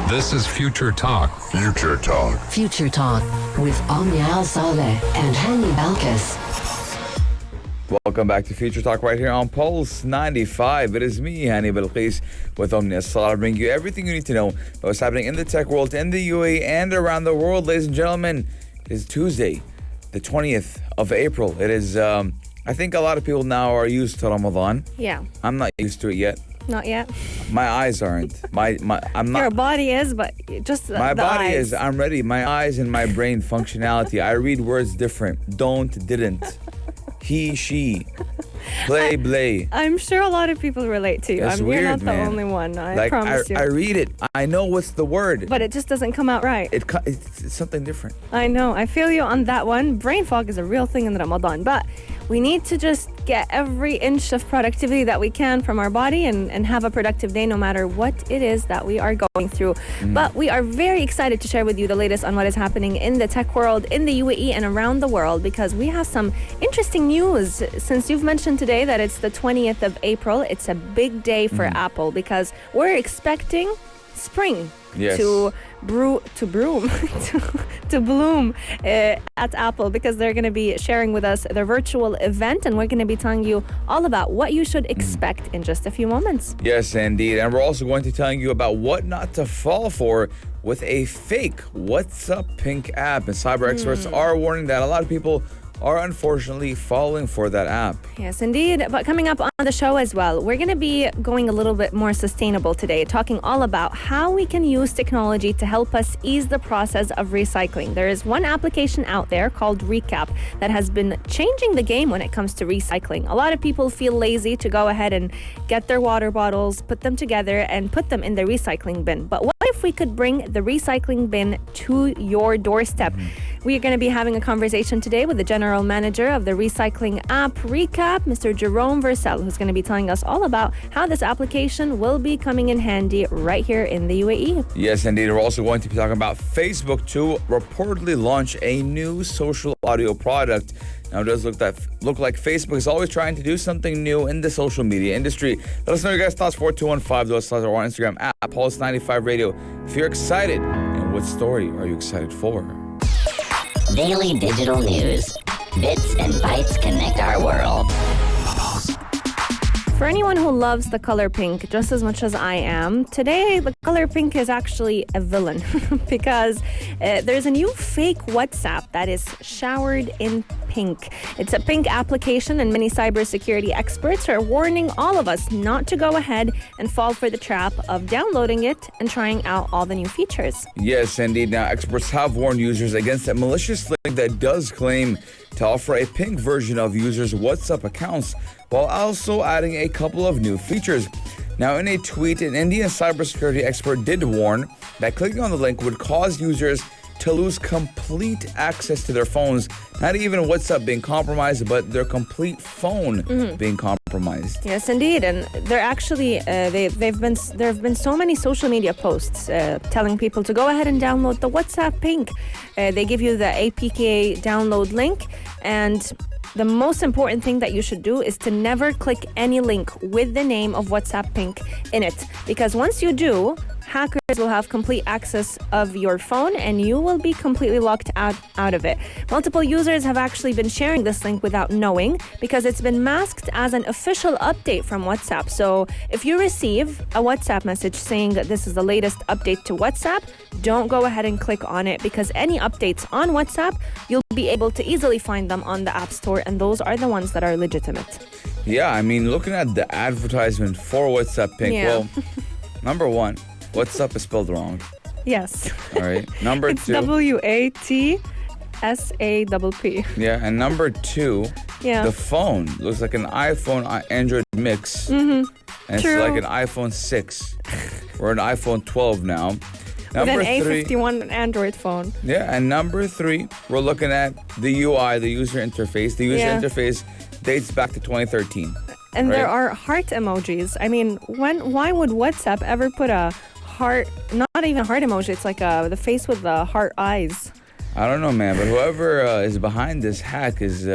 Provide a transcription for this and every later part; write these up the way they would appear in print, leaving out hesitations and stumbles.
This is Future Talk. Future Talk. Future Talk with Omnia Saleh and Hani Balkis. Welcome back to Future Talk right here on Pulse 95. It is me, Hani Balkis, with Omnia Saleh, bringing you everything you need to know about what's happening in the tech world, in the UAE, and around the world. Ladies and gentlemen, it is Tuesday, the 20th of April. It is, I think a lot of people now are used to Ramadan. Yeah. I'm not used to it yet. Not yet. My eyes aren't. I'm not. Your body is, but just my the body eyes. is. I'm ready. My eyes and my brain functionality. I read words different. Don't, didn't. He, she. Play, blay. I'm sure a lot of people relate to you. It's You're weird, not the man. only one. I promise you. I read it. I know what's the word. But it just doesn't come out right. It's something different. I know. I feel you on that one. Brain fog is a real thing in Ramadan, but we need to just get every inch of productivity that we can from our body and have a productive day no matter what it is that we are going through. But we are very excited to share with you the latest on what is happening in the tech world, in the UAE, and around the world, because we have some interesting news. Since you've mentioned today that it's the 20th of April, it's a big day for Apple because we're expecting spring to bloom at Apple, because they're going to be sharing with us their virtual event, and we're going to be telling you all about what you should expect in just a few moments. Yes, indeed. And we're also going to be telling you about what not to fall for with a fake WhatsApp Pink app. And cyber experts are warning that a lot of people are unfortunately falling for that app. Yes, indeed. But coming up on the show as well, we're going to be going a little bit more sustainable today, talking all about how we can use technology to help us ease the process of recycling. There is one application out there called Recap that has been changing the game when it comes to recycling. A lot of people feel lazy to go ahead and get their water bottles, put them together, and put them in the recycling bin. But what if we could bring the recycling bin to your doorstep? We are going to be having a conversation today with the general manager of the recycling app Recap, Mr. Jérôme Viricel, who's going to be telling us all about how this application will be coming in handy right here in the UAE. Yes, indeed. We're also going to be talking about Facebook to reportedly launch a new social audio product. Now, it does look like Facebook is always trying to do something new in the social media industry. Let us know your guys' thoughts. 4215. Those thoughts are on Instagram at Pulse95 Radio. If you're excited, and what story are you excited for? Daily digital news. Bits and bytes connect our world. For anyone who loves the color pink just as much as I am, today the color pink is actually a villain because there's a new fake WhatsApp that is showered in pink. It's a pink application, and many cybersecurity experts are warning all of us not to go ahead and fall for the trap of downloading it and trying out all the new features. Yes, indeed. Now, experts have warned users against a malicious link that does claim to offer a pink version of users' WhatsApp accounts, while also adding a couple of new features. Now, in a tweet, an Indian cybersecurity expert did warn that clicking on the link would cause users to lose complete access to their phones. Not even WhatsApp being compromised, but their complete phone being compromised. Yes, indeed. And they're actually, there have been so many social media posts telling people to go ahead and download the WhatsApp Pink. They give you the APK download link, and the most important thing that you should do is to never click any link with the name of WhatsApp Pink in it. Because once you do, hackers will have complete access of your phone and you will be completely locked out of it. Multiple users have actually been sharing this link without knowing, because it's been masked as an official update from WhatsApp. So if you receive a WhatsApp message saying that this is the latest update to WhatsApp, don't go ahead and click on it, because any updates on WhatsApp, you'll be able to easily find them on the App Store, and those are the ones that are legitimate. Yeah, I mean, looking at the advertisement for WhatsApp Pink, well, number one, WhatsApp is spelled wrong. Yes. All right. Number it's two. WATSAPP. Yeah, and number two, the phone looks like an iPhone Android mix. And it's like an iPhone 6 or an iPhone 12 now. Number with an three, A51 Android phone. Yeah, and number three, we're looking at the UI, the user interface. The user interface dates back to 2013. And there are heart emojis. I mean, why would WhatsApp ever put a heart, not even a heart emoji, it's like the face with the heart eyes. I don't know, man, but whoever is behind this hack is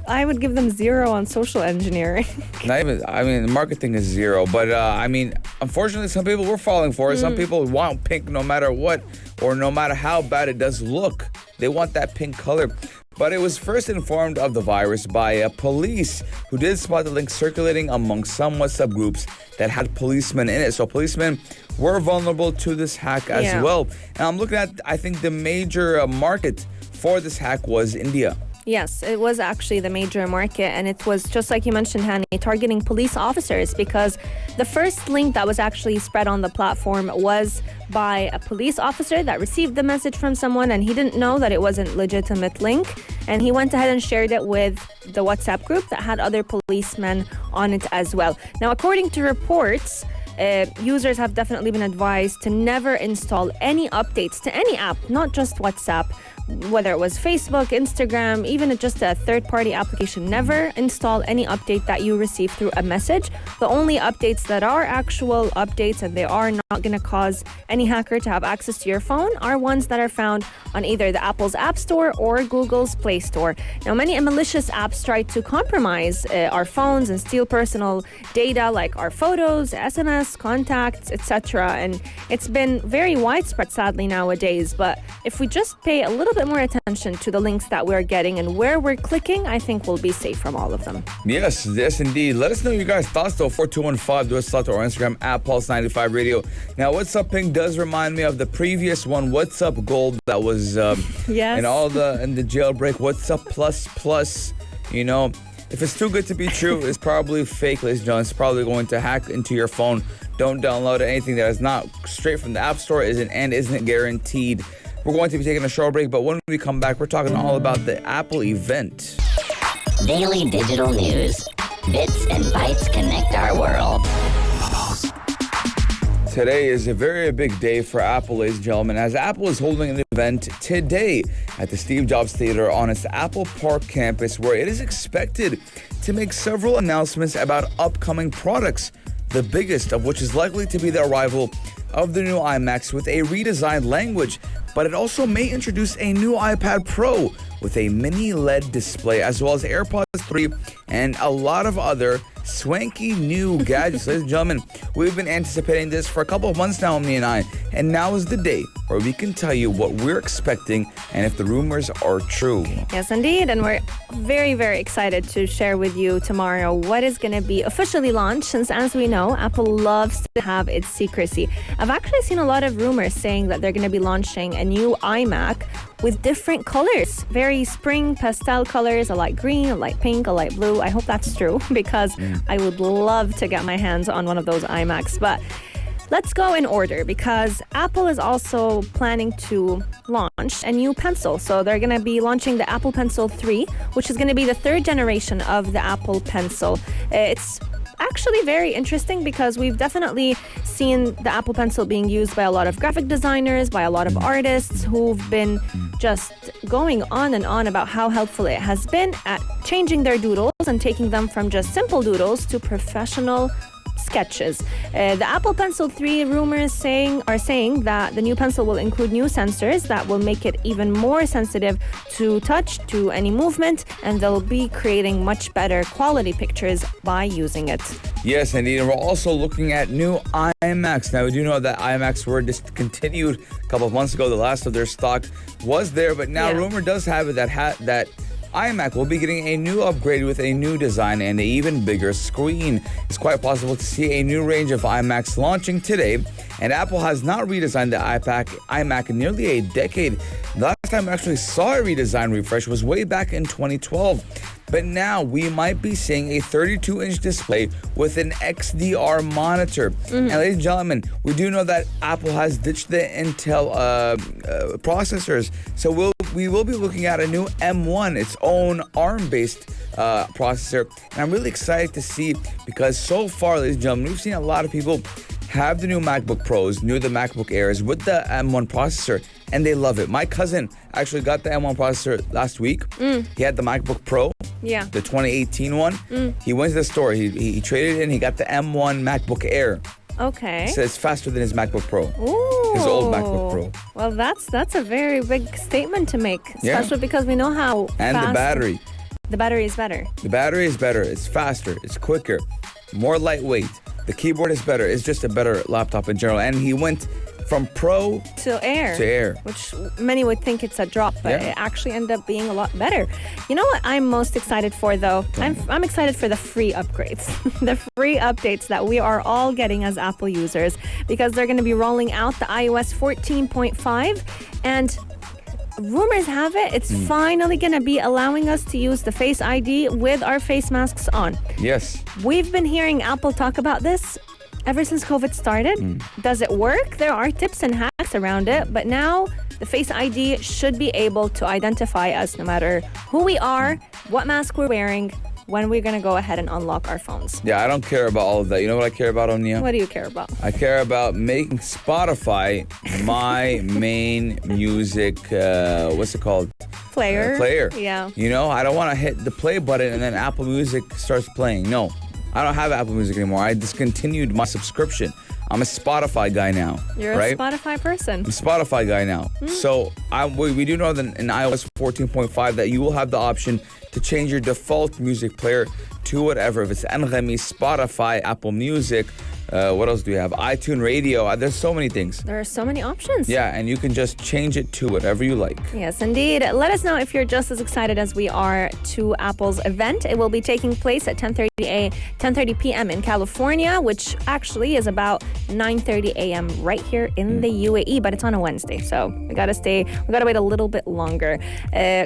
I would give them 0 on social engineering. Not even, I mean, the marketing is 0. But, I mean, unfortunately, some people were falling for it. Some people want pink no matter what, or no matter how bad it does look. They want that pink color. But it was first informed of the virus by police, who did spot the link circulating among some WhatsApp groups that had policemen in it. So policemen were vulnerable to this hack as well. And I'm looking at, I think the major market for this hack was India. Yes, it was actually the major market, and it was, just like you mentioned, Hani, targeting police officers, because the first link that was actually spread on the platform was by a police officer that received the message from someone, and he didn't know that it wasn't a legitimate link, and he went ahead and shared it with the WhatsApp group that had other policemen on it as well. Now, according to reports, users have definitely been advised to never install any updates to any app, not just WhatsApp, whether it was Facebook, Instagram, even just a third-party application. Never install any update that you receive through a message. The only updates that are actual updates and they are not going to cause any hacker to have access to your phone are ones that are found on either the Apple's App Store or Google's Play Store. Now, many malicious apps try to compromise our phones and steal personal data like our photos, SMS, contacts, etc. And it's been very widespread, sadly, nowadays. But if we just pay a little bit more attention to the links that we're getting and where we're clicking, I think we'll be safe from all of them. Yes, indeed. Let us know your guys' thoughts, though. 4215, do a slot to our Instagram at Pulse95 Radio. Now, What's Up Pink does remind me of the previous one, What's Up Gold, that was yes. in the jailbreak. What's Up Plus, you know. If it's too good to be true, it's probably fake, ladies and gentlemen. It's probably going to hack into your phone. Don't download anything that is not straight from the App Store isn't guaranteed. We're going to be taking a short break, but when we come back, we're talking all about the Apple event. Daily digital news. Bits and bytes connect our world. Today is a very big day for Apple, ladies and gentlemen, as Apple is holding an event today at the Steve Jobs Theater on its Apple Park campus, where it is expected to make several announcements about upcoming products, the biggest of which is likely to be the arrival of the new Imax with a redesigned language, but it also may introduce a new iPad Pro with a mini LED display, as well as AirPods 3 and a lot of other swanky new gadgets. Ladies and gentlemen, we've been anticipating this for a couple of months now, me and I, and now is the day where we can tell you what we're expecting and if the rumors are true. Yes, indeed, and we're very, very excited to share with you tomorrow what is going to be officially launched, since, as we know, Apple loves to have its secrecy. I've actually seen a lot of rumors saying that they're going to be launching a new iMac with different colors, very spring pastel colors, a light green, a light pink, a light blue. I hope that's true, because I would love to get my hands on one of those iMacs. But let's go in order, because Apple is also planning to launch a new pencil. So they're going to be launching the Apple Pencil 3, which is going to be the third generation of the Apple Pencil. It's actually very interesting, because we've definitely seen the Apple Pencil being used by a lot of graphic designers, by a lot of artists who've been just going on and on about how helpful it has been at changing their doodles and taking them from just simple doodles to professional sketches. The Apple Pencil 3 rumors are saying that the new pencil will include new sensors that will make it even more sensitive to touch, to any movement, and they'll be creating much better quality pictures by using it. Yes, indeed. And we're also looking at new iMacs. Now, we do know that iMacs were discontinued a couple of months ago. The last of their stock was there, but now rumor does have it that iMac will be getting a new upgrade with a new design and an even bigger screen. It's quite possible to see a new range of iMacs launching today, and Apple has not redesigned the iMac in nearly a decade. The last time I actually saw a redesign refresh was way back in 2012. But now we might be seeing a 32-inch display with an XDR monitor. And ladies and gentlemen, we do know that Apple has ditched the Intel processors. So we will be looking at a new M1, its own ARM-based processor. And I'm really excited to see, because so far, ladies and gentlemen, we've seen a lot of people have the new MacBook Pros, the MacBook Airs with the M1 processor, and they love it. My cousin actually got the M1 processor last week. He had the MacBook Pro, the 2018 one. He went to the store, he traded it in, he got the M1 MacBook Air. Okay. So it's faster than his MacBook Pro. Ooh. His old MacBook Pro. Well, that's a very big statement to make, especially because we know how and fast the battery. The battery is better. The battery is better. It's faster. It's quicker. More lightweight. The keyboard is better. It's just a better laptop in general. And he went from Pro to Air. Which many would think it's a drop, but it actually ended up being a lot better. You know what I'm most excited for, though? I'm excited for the free upgrades. The free updates that we are all getting as Apple users, because they're going to be rolling out the iOS 14.5, and rumors have it, it's finally going to be allowing us to use the Face ID with our face masks on. Yes. We've been hearing Apple talk about this ever since COVID started. Does it work? There are tips and hacks around it, but now the Face ID should be able to identify us no matter who we are, what mask we're wearing, when we're going to go ahead and unlock our phones. Yeah, I don't care about all of that. You know what I care about, Omnia? What do you care about? I care about making Spotify my main music, what's it called? Player. Yeah. You know, I don't want to hit the play button and then Apple Music starts playing. No, I don't have Apple Music anymore. I discontinued my subscription. I'm a Spotify guy now. You're right? a Spotify person. I'm a Spotify guy now. So we do know that in iOS 14.5 that you will have the option to change your default music player to whatever. If it's Anghami, Spotify, Apple Music, what else do we have? iTunes Radio. There's so many things. There are so many options. Yeah, and you can just change it to whatever you like. Yes, indeed. Let us know if you're just as excited as we are to Apple's event. It will be taking place at 10:30 p.m. in California, which actually is about 9:30 a.m. right here in the UAE, but it's on a Wednesday, so we gotta wait a little bit longer.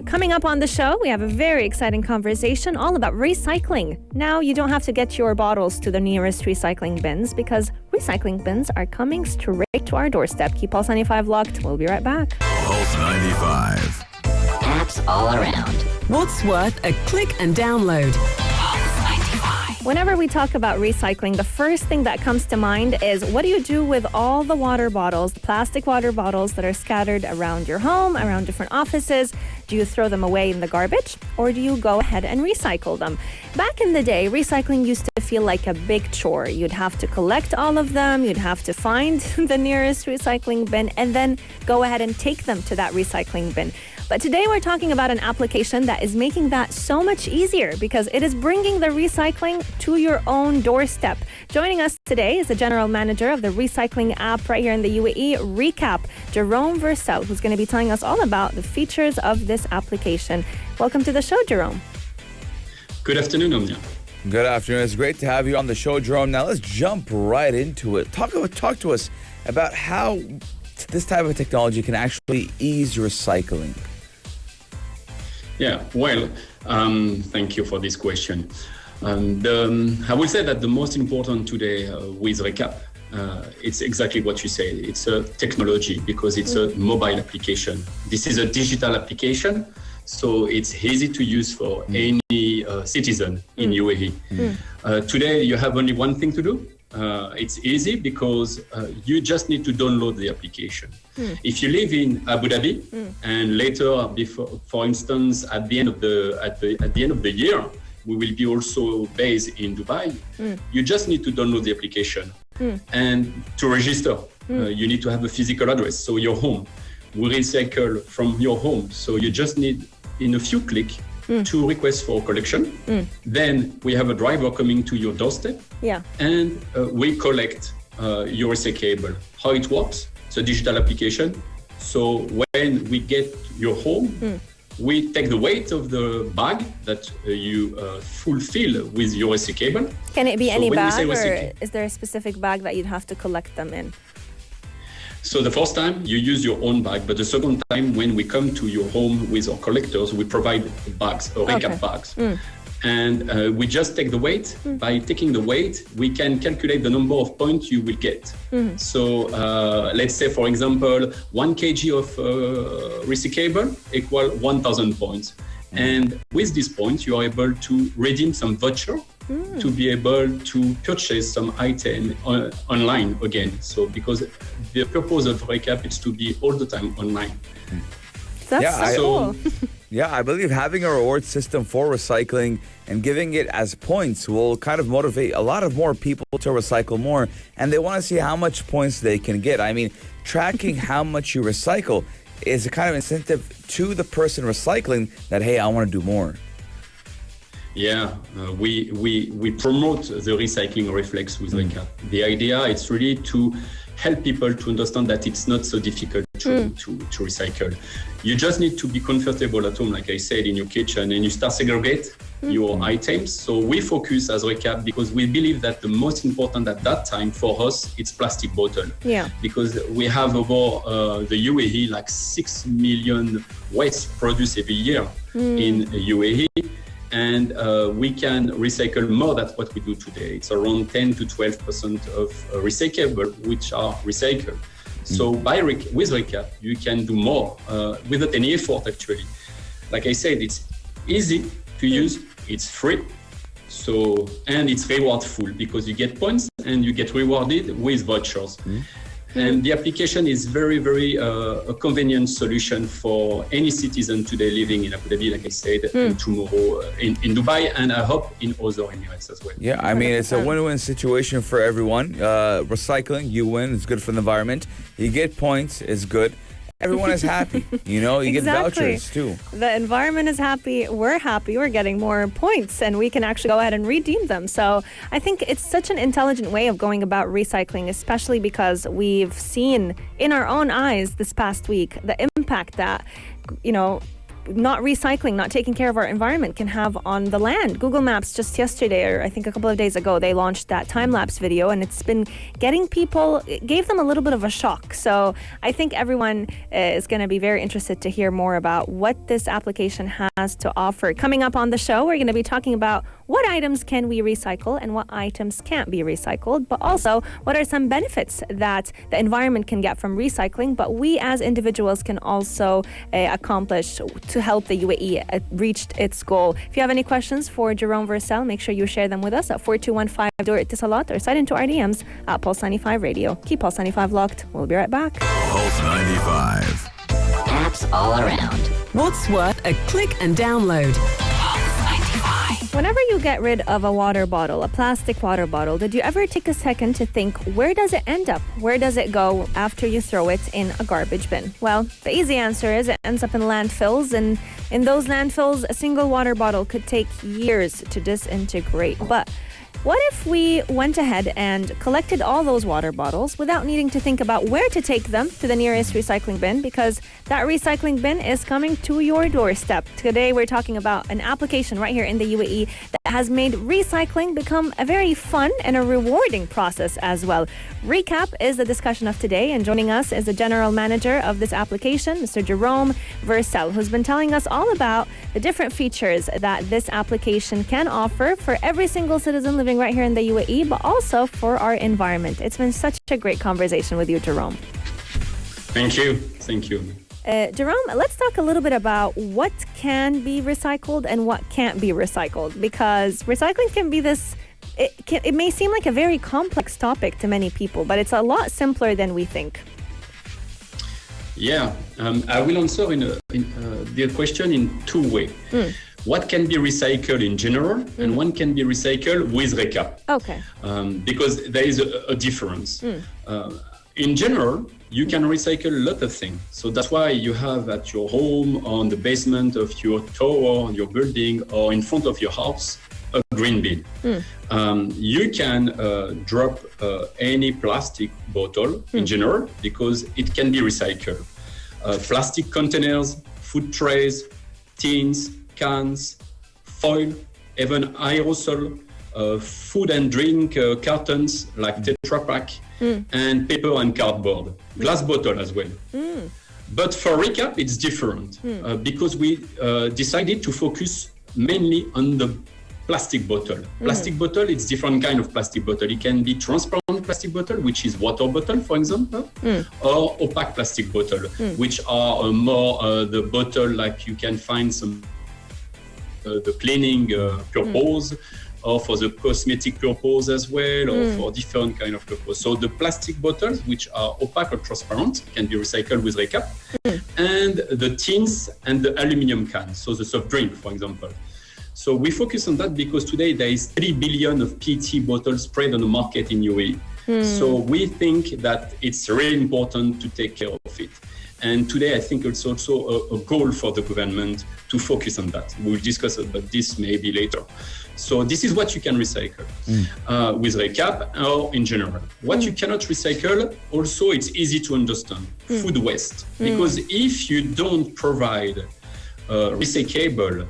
Coming up on the show, we have a very exciting conversation all about recycling. Now you don't have to get your bottles to the nearest recycling bins, because recycling bins are coming straight to our doorstep. Keep Pulse 95 locked. We'll be right back. Pulse 95. Apps all around. What's worth a click and download? Whenever we talk about recycling, the first thing that comes to mind is, what do you do with all the water bottles, the plastic water bottles that are scattered around your home, around different offices? Do you throw them away in the garbage, or do you go ahead and recycle them? Back in the day, recycling used to feel like a big chore. You'd have to collect all of them, you'd have to find the nearest recycling bin, and then go ahead and take them to that recycling bin. But today we're talking about an application that is making that so much easier, because it is bringing the recycling to your own doorstep. Joining us today is the general manager of the recycling app right here in the UAE, Recap, Jérôme Viricel, who's going to be telling us all about the features of this application. Welcome to the show, Jérôme. Good afternoon, Omnia. Good afternoon. It's great to have you on the show, Jérôme. Now let's jump right into it. Talk to us about how this type of technology can actually ease recycling. Yeah, well, thank you for this question. I will say that the most important today with Recap, it's exactly what you say. It's a technology, because it's a mobile application. This is a digital application, so it's easy to use for any citizen in UAE. Today, you have only one thing to do. It's easy because you just need to download the application. If you live in Abu Dhabi and later, for instance, at the end of the year, we will be also based in Dubai. You just need to download the application, and to register, you need to have a physical address, so your home. We recycle from your home, so you just need, in a few clicks, to request for collection. Then we have a driver coming to your doorstep, and we collect your recyclable. How it works? It's a digital application. So when we get your home, we take the weight of the bag that you fulfill with your recyclable. Can it be any bag, or is there a specific bag that you'd have to collect them in? So the first time you use your own bag, but the second time when we come to your home with our collectors, we provide bags, or Recap bags. And we just take the weight. By taking the weight, we can calculate the number of points you will get. So let's say, for example, 1 kg of recyclable equal 1,000 points. And with these points, you are able to redeem some voucher to be able to purchase some item online again. So because the purpose of Recap is to be all the time online. That's cool. Yeah, I believe having a reward system for recycling and giving it as points will kind of motivate a lot of more people to recycle more, and they want to see how much points they can get. I mean, tracking how much you recycle is a kind of incentive to the person recycling that, hey, I want to do more. We promote the recycling reflex with Recap. The idea is really to help people to understand that it's not so difficult to recycle. You just need to be comfortable at home, like I said, in your kitchen, and you start segregate your items. So we focus as Recap because we believe that the most important at that time for us, it's plastic bottle. Yeah. Because we have over the UAE, like 6 million waste produced every year in UAE. And we can recycle more than what we do today. It's around 10 to 12% of recyclable, which are recycled. So with Recap, you can do more without any effort, actually. Like I said, it's easy to use, it's free, and it's rewardful because you get points and you get rewarded with vouchers. And the application is very, very a convenient solution for any citizen today living in Abu Dhabi, like I said, and tomorrow in Dubai, and I hope in other Emirates as well. Yeah, I mean, it's a win-win situation for everyone. Recycling, you win, it's good for the environment. You get points, it's good. Everyone is happy, you get vouchers too. The environment is happy, we're getting more points, and we can actually go ahead and redeem them. So I think it's such an intelligent way of going about recycling, especially because we've seen in our own eyes this past week the impact that, not recycling, not taking care of our environment can have on the land. Google Maps just yesterday, or I think a couple of days ago, they launched that time-lapse video, and it's been getting people, it gave them a little bit of a shock. So I think everyone is going to be very interested to hear more about what this application has to offer. Coming up on the show, we're going to be talking about what items can we recycle and what items can't be recycled, but also what are some benefits that the environment can get from recycling, but we as individuals can also accomplish to help the UAE reach its goal. If you have any questions for Jérôme Viricel, make sure you share them with us at 4215 Doorstep or slide into our DMs at Pulse 95 Radio. Keep Pulse 95 locked. We'll be right back. Pulse 95. Apps all around. What's worth a click and download? Whenever you get rid of a water bottle, a plastic water bottle, did you ever take a second to think, where does it end up? Where does it go after you throw it in a garbage bin? Well, the easy answer is it ends up in landfills, and in those landfills, a single water bottle could take years to disintegrate. But what if we went ahead and collected all those water bottles without needing to think about where to take them to the nearest recycling bin, because that recycling bin is coming to your doorstep? Today, we're talking about an application right here in the UAE that has made recycling become a very fun and a rewarding process as well. Recap is the discussion of today, and joining us is the general manager of this application, Mr. Jérôme Viricel, who's been telling us all about the different features that this application can offer for every single citizen living right here in the UAE, but also for our environment. It's been such a great conversation with you, Jérôme. Thank you. Jérôme, let's talk a little bit about what can be recycled and what can't be recycled, because recycling can be it may seem like a very complex topic to many people, but it's a lot simpler than we think. Yeah, I will answer the question in two ways. What can be recycled in general, and one can be recycled with Recap. Okay. Because there is a difference. In general, you can recycle a lot of things. So that's why you have at your home, on the basement of your tower, your building, or in front of your house, a green bin. You can drop any plastic bottle in general because it can be recycled. Plastic containers, food trays, tins, cans, foil, even aerosol, food and drink cartons like Tetra Pak, and paper and cardboard, glass bottle as well. But for Recap, it's different because we decided to focus mainly on the plastic bottle. Plastic bottle, it's different kind of plastic bottle. It can be transparent plastic bottle, which is water bottle, for example, or opaque plastic bottle, which are more the bottle like you can find some the cleaning purpose, or for the cosmetic purpose as well, or for different kind of purpose. So the plastic bottles, which are opaque or transparent, can be recycled with Recap, and the tins and the aluminum cans, so the soft drink, for example. So we focus on that because today there is 3 billion of PET bottles spread on the market in UAE. So we think that it's really important to take care of it. And today, I think it's also a goal for the government to focus on that. We'll discuss about this maybe later. So this is what you can recycle with Recap or in general. What you cannot recycle, also it's easy to understand, food waste. Because if you don't provide recyclable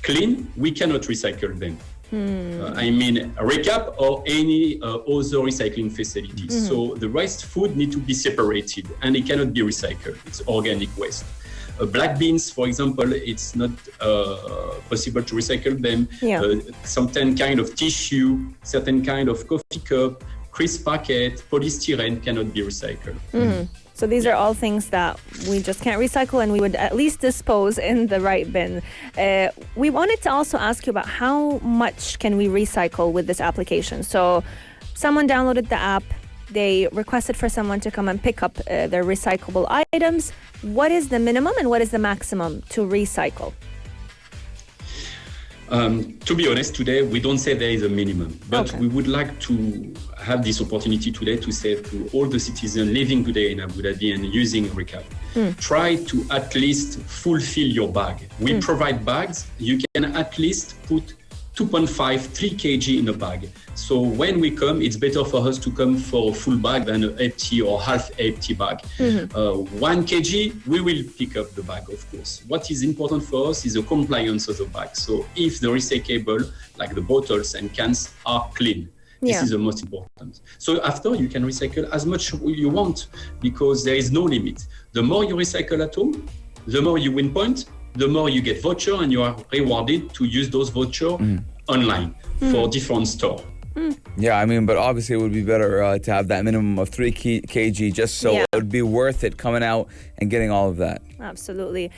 clean, we cannot recycle them. I mean, Recap or any other recycling facilities. So the waste food need to be separated and it cannot be recycled. It's organic waste. Black beans, for example, it's not possible to recycle them. Certain kind of tissue, certain kind of coffee cup, crisp packet, polystyrene cannot be recycled. So these are all things that we just can't recycle, and we would at least dispose in the right bin. We wanted to also ask you about how much can we recycle with this application. So someone downloaded the app, they requested for someone to come and pick up their recyclable items. What is the minimum and what is the maximum to recycle? To be honest, today we don't say there is a minimum, but we would like to have this opportunity today to say to all the citizens living today in Abu Dhabi and using Recap, try to at least fulfill your bag. We provide bags. You can at least put 2.5, 3 kg in a bag. So when we come, it's better for us to come for a full bag than an empty or half empty bag. 1 kg, we will pick up the bag, of course. What is important for us is the compliance of the bag. So if the recyclable, like the bottles and cans, are clean, this is the most important. So after, you can recycle as much you want because there is no limit. The more you recycle at home, the more you win points, the more you get voucher and you are rewarded to use those voucher online for different store. Yeah, I mean, but obviously it would be better to have that minimum of 3 kg just so it would be worth it coming out and getting all of that. Absolutely.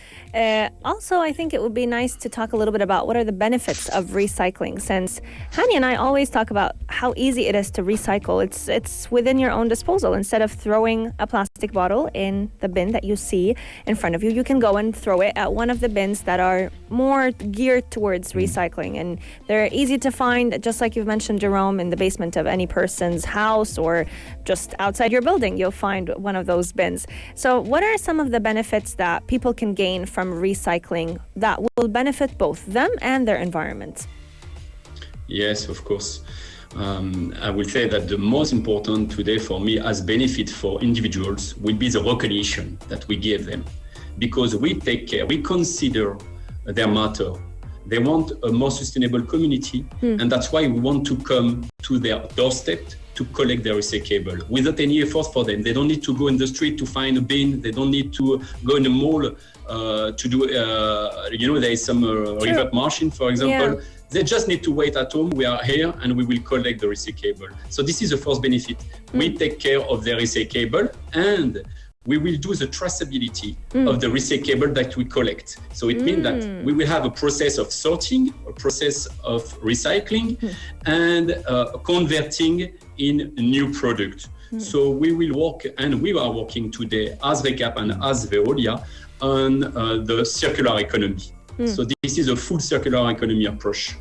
Also, I think it would be nice to talk a little bit about what are the benefits of recycling, since Hani and I always talk about how easy it is to recycle. It's within your own disposal. Instead of throwing a plastic bottle in the bin that you see in front of you, you can go and throw it at one of the bins that are more geared towards recycling. And they're easy to find, just like you've mentioned, Jérôme, in the basement of any person's house or just outside your building, you'll find one of those bins. So what are some of the benefits that people can gain from recycling that will benefit both them and their environment? Yes, of course. I will say that the most important today for me as benefit for individuals will be the recognition that we give them, because we take care, we consider their matter. They want a more sustainable community, and that's why we want to come to their doorstep to collect their recyclable without any effort for them. They don't need to go in the street to find a bin. They don't need to go in the mall to do, there is some river marching, for example. They just need to wait at home. We are here and we will collect the recyclable. So this is the first benefit. We take care of their recyclable and we will do the traceability of the recyclable that we collect. So it means that we will have a process of sorting, a process of recycling, and converting in a new product. So we will work, and we are working today as Recap and as Veolia on the circular economy. So this is a full circular economy approach.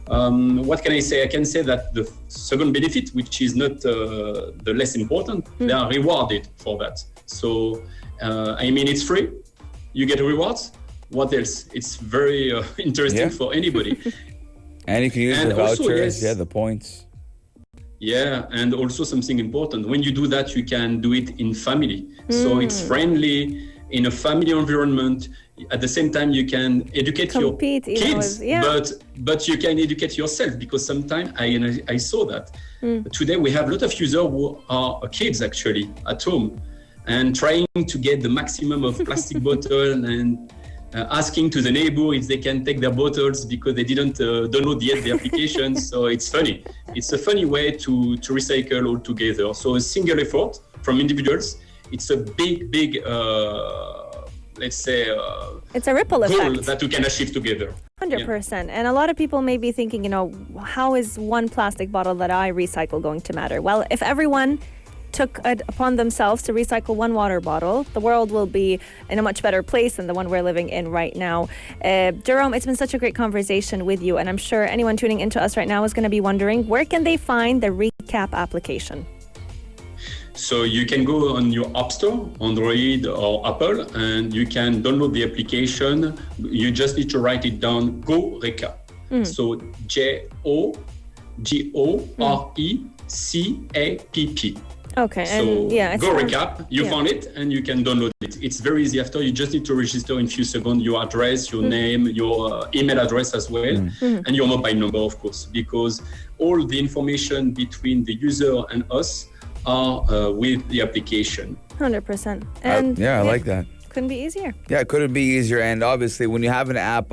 What can I say? I can say that the second benefit, which is not the less important, they are rewarded for that. So, it's free. You get rewards. What else? It's very interesting for anybody. And you can use the vouchers, the points. Yeah, and also something important. When you do that, you can do it in family. So it's friendly, in a family environment. At the same time, you can educate your kids, but you can educate yourself, because sometimes I saw that. Today we have a lot of users who are kids actually at home and trying to get the maximum of plastic bottle and asking to the neighbor if they can take their bottles because they didn't download yet the application. So it's funny. It's a funny way to recycle all together. So a single effort from individuals. It's a big let's say, it's a ripple goal effect that we can achieve together. 100%. And a lot of people may be thinking, how is one plastic bottle that I recycle going to matter? Well, if everyone took it upon themselves to recycle one water bottle, the world will be in a much better place than the one we're living in right now. Jérôme, it's been such a great conversation with you, and I'm sure anyone tuning into us right now is going to be wondering, where can they find the Recap application? So you can go on your App Store, Android or Apple, and you can download the application. You just need to write it down, Go Recap. So GORECAPP. Okay, So and yeah, it's Go on- Recap, you yeah. found it and you can download it. It's very easy after. You just need to register in a few seconds your address, your name, your email address as well, and your mobile number, of course, because all the information between the user and us are with the application. 100%. And I like that. couldn't be easier. Yeah, it couldn't be easier. And obviously, when you have an app,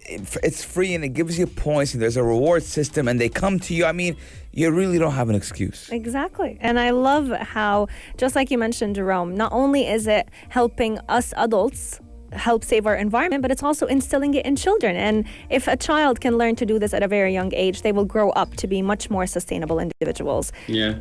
it's free and it gives you points, and there's a reward system, and they come to you. I mean, you really don't have an excuse. Exactly. And I love how, just like you mentioned, Jérôme, not only is it helping us adults help save our environment, but it's also instilling it in children. And if a child can learn to do this at a very young age, they will grow up to be much more sustainable individuals. Yeah.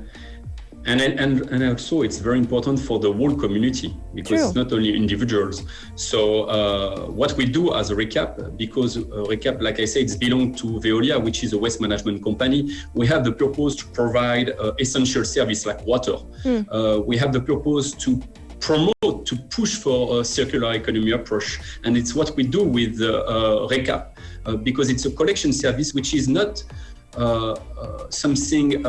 And also it's very important for the whole community, because True. it's not only individuals. So what we do as a Recap, because Recap, like I said, it's belong to Veolia, which is a waste management company. We have the purpose to provide essential service like water. We have the purpose to promote, to push for a circular economy approach. And it's what we do with Recap, because it's a collection service which is not something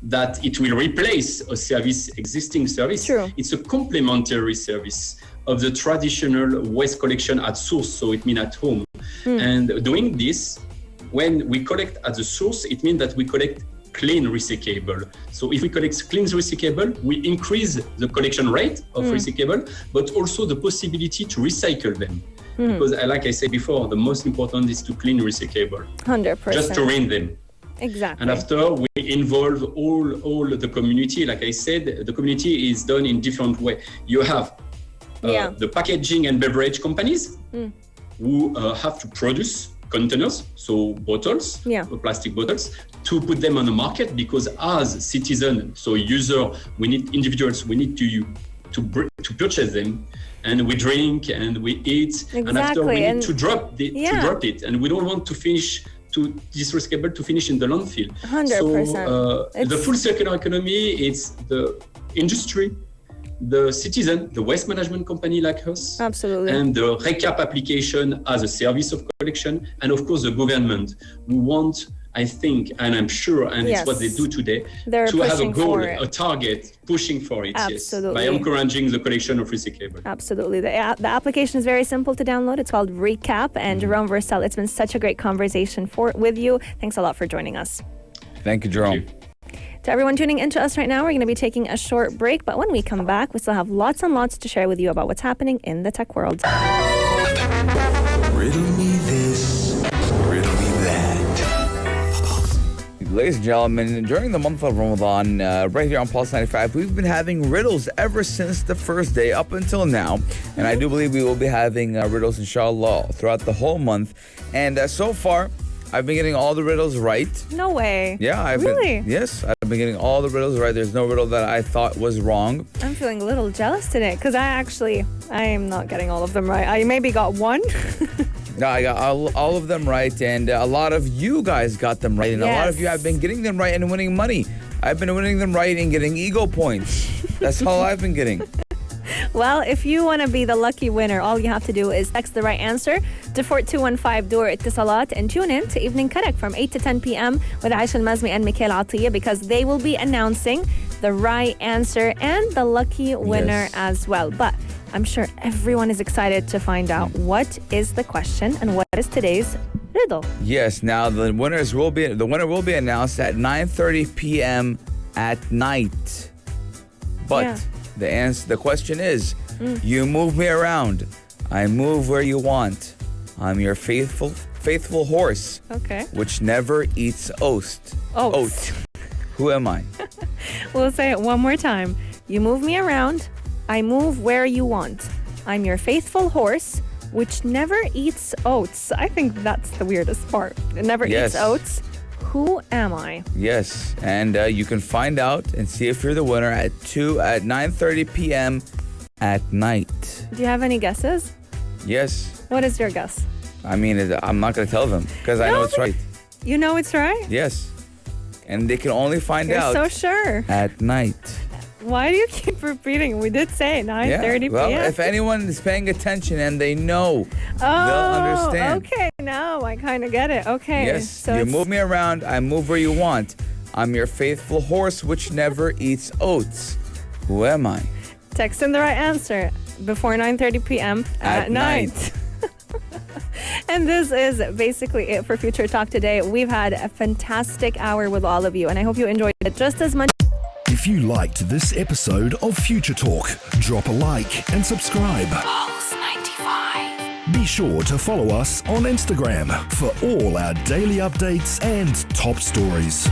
that it will replace a service, existing service. True. It's a complementary service of the traditional waste collection at source, so it means at home. And doing this, when we collect at the source, it means that we collect clean recyclable. So if we collect clean recyclable, we increase the collection rate of recyclable, but also the possibility to recycle them. Because like I said before, the most important is to clean recyclable, 100%. just to rinse them. Exactly. And after we involve all the community, like I said, the community is done in different way. You have the packaging and beverage companies who have to produce containers, so bottles, plastic bottles, to put them on the market, because as citizen, so user, we need individuals, we need to purchase them, and we drink and we eat, and after we need to drop it, and we don't want to finish this recyclable to finish in the landfill. 100%. So the full circular economy, it's the industry, the citizen, the waste management company like us, Absolutely. and the Recap application as a service of collection, and of course the government, who want, I think, and I'm sure, and it's what they do today, They're to have a pushing goal, for it. a target, pushing for it, Absolutely. yes, by encouraging the collection of recyclable. Absolutely. The application is very simple to download. It's called Recap. And Jérôme Viricel, it's been such a great conversation with you. Thanks a lot for joining us. Thank you, Jérôme. To everyone tuning into us right now, we're going to be taking a short break. But when we come back, we still have lots and lots to share with you about what's happening in the tech world. Riddle me this, riddle me that. Ladies and gentlemen, during the month of Ramadan, right here on Pulse 95, we've been having riddles ever since the first day up until now. And I do believe we will be having riddles, inshallah, throughout the whole month. And so far, I've been getting all the riddles right. No way. Yeah, I've Really? Yes, I've been getting all the riddles right. There's no riddle that I thought was wrong. I'm feeling a little jealous today because I am not getting all of them right. I maybe got one. No, I got all of them right, and a lot of you guys got them right, and a lot of you have been getting them right and winning money. I've been winning them right and getting ego points. That's all I've been getting. Well, if you want to be the lucky winner, all you have to do is text the right answer to 4215 Door Ittisalat and tune in to Evening Karak from 8 to 10 p.m. with Aisha Al-Mazmi and Mikhail Atiyah, because they will be announcing the right answer and the lucky winner as well. But I'm sure everyone is excited to find out what is the question and what is today's riddle. Yes, now the winner will be announced at 9:30 p.m. at night. But the question is, you move me around, I move where you want. I'm your faithful horse, which never eats oat. Who am I? We'll say it one more time. You move me around, I move where you want. I'm your faithful horse, which never eats oats. I think that's the weirdest part. It never eats oats. Who am I? Yes, and you can find out and see if you're the winner at 9:30 p.m. at night. Do you have any guesses? Yes. What is your guess? I mean, I'm not going to tell them because I know it's right. You know it's right? Yes. and they can only find You're out so sure. at night. Why do you keep repeating? We did say 9:30 Well, p.m. if anyone is paying attention and they know, they'll Oh, understand. okay. Now I kind of get it. Okay. Yes, So you it's- move me around, I move where you want. I'm your faithful horse which never eats oats. Who am I? Text in the right answer before 9:30 p.m. at night. And this is basically it for Future Talk today. We've had a fantastic hour with all of you, and I hope you enjoyed it just as much. If you liked this episode of Future Talk, drop a like and subscribe. Pulse 95. Be sure to follow us on Instagram for all our daily updates and top stories.